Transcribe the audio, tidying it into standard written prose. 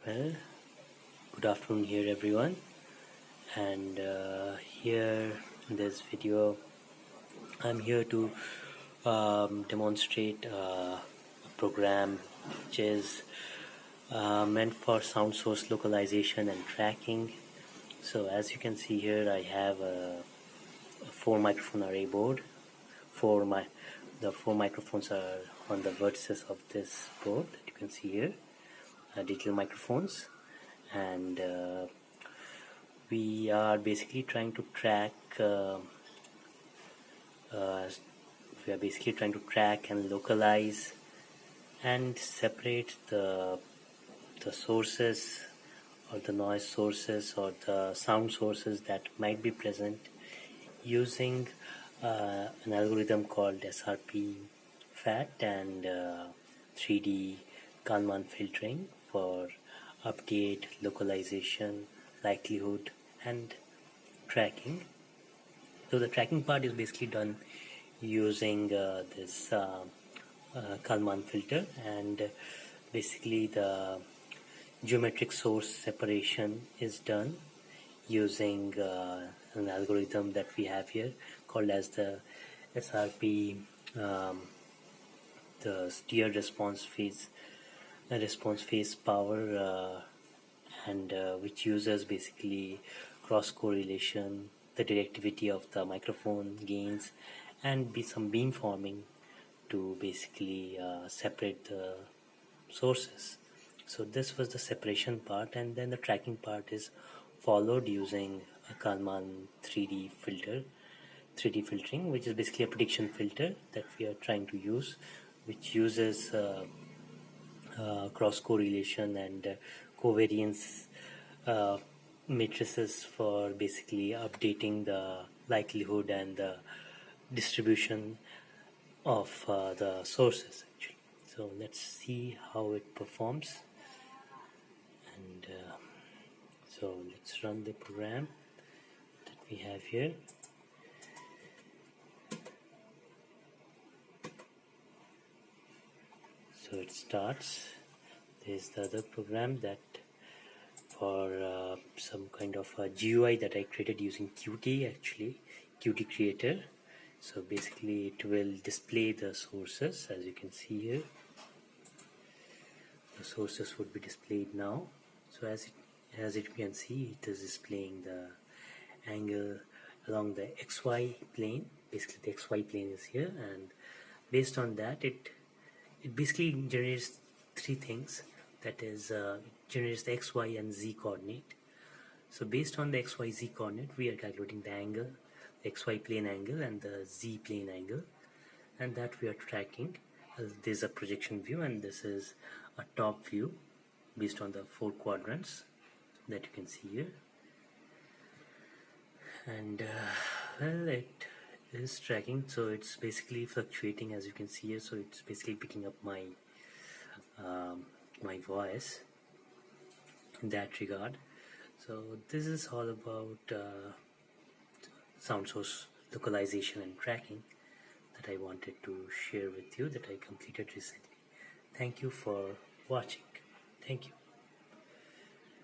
Well, good afternoon here everyone, and here in this video I'm here to demonstrate a program which is meant for sound source localization and tracking. So as you can see here, I have a 4 microphone array board. The 4 microphones are on the vertices of this board that you can see here, digital microphones, and we are basically trying to track and localize and separate the sources or the noise sources or the sound sources that might be present using an algorithm called SRP-PHAT and 3D Kalman filtering for update, localization, likelihood, and tracking. So the tracking part is basically done using this Kalman filter, and basically the geometric source separation is done using an algorithm that we have here called as the SRP, the steer response phase power, and which uses basically cross correlation, the directivity of the microphone gains, and some beamforming to basically separate the sources. So this was the separation part, and then the tracking part is followed using a Kalman 3D filtering, which is basically a prediction filter that we are trying to use, which uses cross correlation and covariance matrices for basically updating the likelihood and the distribution of the sources actually. So let's see how it performs, and so let's run the program that we have here. So it starts. There's the other program that for some kind of a GUI that I created using Qt Creator. So basically it will display the sources. As you can see here, the sources would be displayed now. So as you can see, it is displaying the angle along the XY plane. Basically the XY plane is here, and based on that it basically generates three things. That is, generates the X, Y, and Z coordinate. So based on the X, Y, Z coordinate, we are calculating the angle, the XY plane angle and the Z plane angle, and that we are tracking. There's a projection view, and this is a top view based on the 4 quadrants that you can see here. And well, it is tracking, so it's basically fluctuating, as you can see here. So it's basically picking up my my voice in that regard. So this is all about sound source localization and tracking that I wanted to share with you, that I completed recently. Thank you for watching. Thank you.